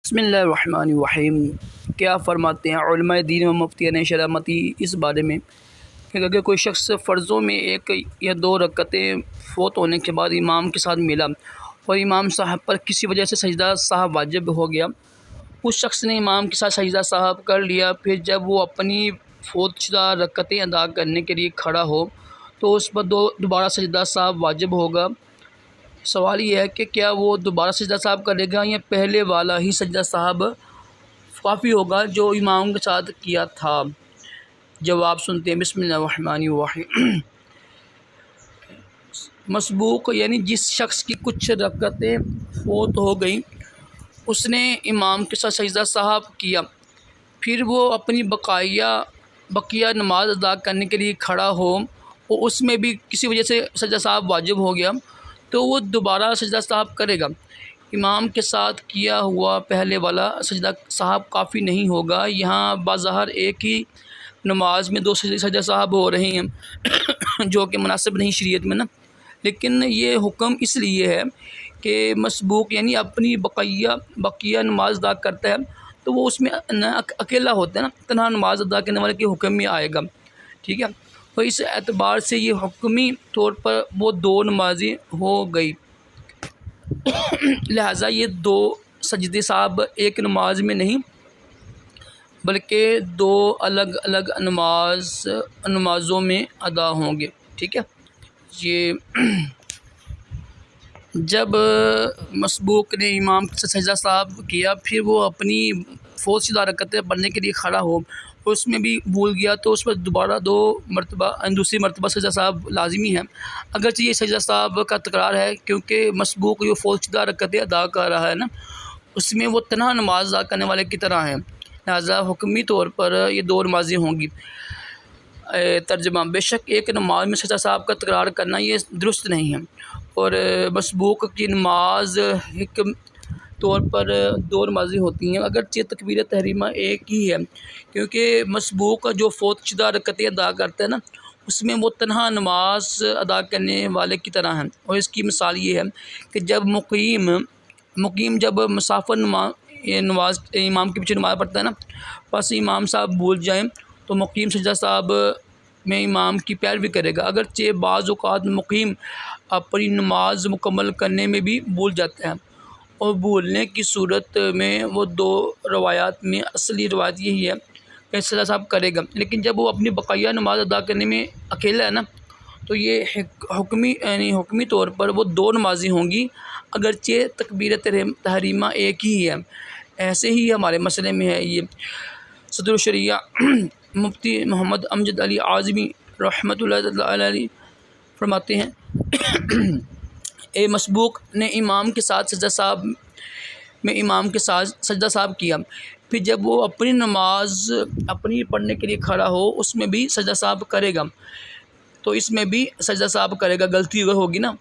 بسم اللہ الرحمن الرحیم۔ کیا فرماتے ہیں علماء دین و مفتیان شرعیتی اس بارے میں کہ اگر کوئی شخص فرضوں میں ایک یا دو رکعتیں فوت ہونے کے بعد امام کے ساتھ ملا اور امام صاحب پر کسی وجہ سے سجدہ صاحب واجب ہو گیا، اس شخص نے امام کے ساتھ سجدہ صاحب کر لیا، پھر جب وہ اپنی فوت شدہ رکعتیں ادا کرنے کے لیے کھڑا ہو تو اس پر دوبارہ سجدہ صاحب واجب ہوگا۔ سوال یہ ہے کہ کیا وہ دوبارہ سجدہ صاحب کرے گا یا پہلے والا ہی سجدہ صاحب کافی ہوگا جو امام کے ساتھ کیا تھا؟ جواب سنتے ہیں۔ بسم اللہ الرحمن الرحیم۔ مسبوق یعنی جس شخص کی کچھ رکعتیں فوت ہو گئیں، اس نے امام کے ساتھ سجدہ صاحب کیا، پھر وہ اپنی بقیہ نماز ادا کرنے کے لیے کھڑا ہو اور اس میں بھی کسی وجہ سے سجدہ صاحب واجب ہو گیا تو وہ دوبارہ سجدہ صاحب کرے گا۔ امام کے ساتھ کیا ہوا پہلے والا سجدہ صاحب کافی نہیں ہوگا۔ یہاں بظاہر ایک ہی نماز میں دو سجدہ صاحب ہو رہے ہیں جو کہ مناسب نہیں شریعت میں نا، لیکن یہ حکم اس لیے ہے کہ مسبوق یعنی اپنی بقیہ نماز ادا کرتا ہے تو وہ اس میں اکیلا ہوتا ہے نا، تنہا نماز ادا کرنے والے کے حکم میں آئے گا، ٹھیک ہے۔ تو اس اعتبار سے یہ حکمی طور پر وہ دو نمازی ہو گئی، لہٰذا یہ دو سجدے صاحب ایک نماز میں نہیں بلکہ دو الگ الگ نمازوں میں ادا ہوں گے، ٹھیک ہے۔ یہ جب مسبوق نے امام سے سجدہ صاحب کیا، پھر وہ اپنی فوت شدہ رکعتیں پڑھنے کے لیے کھڑا ہو اور اس میں بھی بھول گیا تو اس پر دوسری مرتبہ سجدہ صاحب لازمی ہے، اگرچہ یہ سجدہ صاحب کا تکرار ہے کیونکہ مسبوق جو فوت شدہ رکعتیں ادا کر رہا ہے نا، اس میں وہ تنہا نماز ادا کرنے والے کی طرح ہے، لہٰذا حکمی طور پر یہ دو نمازیں ہوں گی۔ ترجمہ: بے شک ایک نماز میں سجدہ صاحب کا تکرار کرنا یہ درست نہیں ہے، اور مسبوق کی نماز حکم طور پر دو نمازیں ہوتی ہیں، اگرچہ تکبیر تحریمہ ایک ہی ہے کیونکہ مسبوق جو فوت شدہ رکعتیں ادا کرتا ہے نا، اس میں وہ تنہا نماز ادا کرنے والے کی طرح ہیں، اور اس کی مثال یہ ہے کہ جب مقیم جب مسافر نماز امام کے پیچھے نماز پڑھتا ہے نا، پس امام صاحب بھول جائیں تو مقیم سجدہ صاحب میں امام کی پیروی کرے گا، اگرچہ بعض اوقات مقیم اپنی نماز مکمل کرنے میں بھی بھول جاتا ہے، اور بھولنے کی صورت میں وہ دو روایات میں اصلی روایت یہی ہے کہ سجدہ صاحب کرے گا، لیکن جب وہ اپنی بقیہ نماز ادا کرنے میں اکیلا ہے نا تو یہ حکمی طور پر وہ دو نمازیں ہوں گی، اگرچہ تکبیر تحریمہ ایک ہی ہے۔ ایسے ہی ہمارے مسئلے میں ہے یہ صدر الشریعہ مفتی محمد امجد علی اعظمی رحمۃ اللہ علیہ فرماتے ہیں اے مسبوق نے امام کے ساتھ سجدہ صاحب کیا، پھر جب وہ اپنی نماز پڑھنے کے لیے کھڑا ہو اس میں بھی سجدہ صاحب کرے گا، تو اس میں بھی سجدہ صاحب کرے گا، غلطی اگر ہوگی نا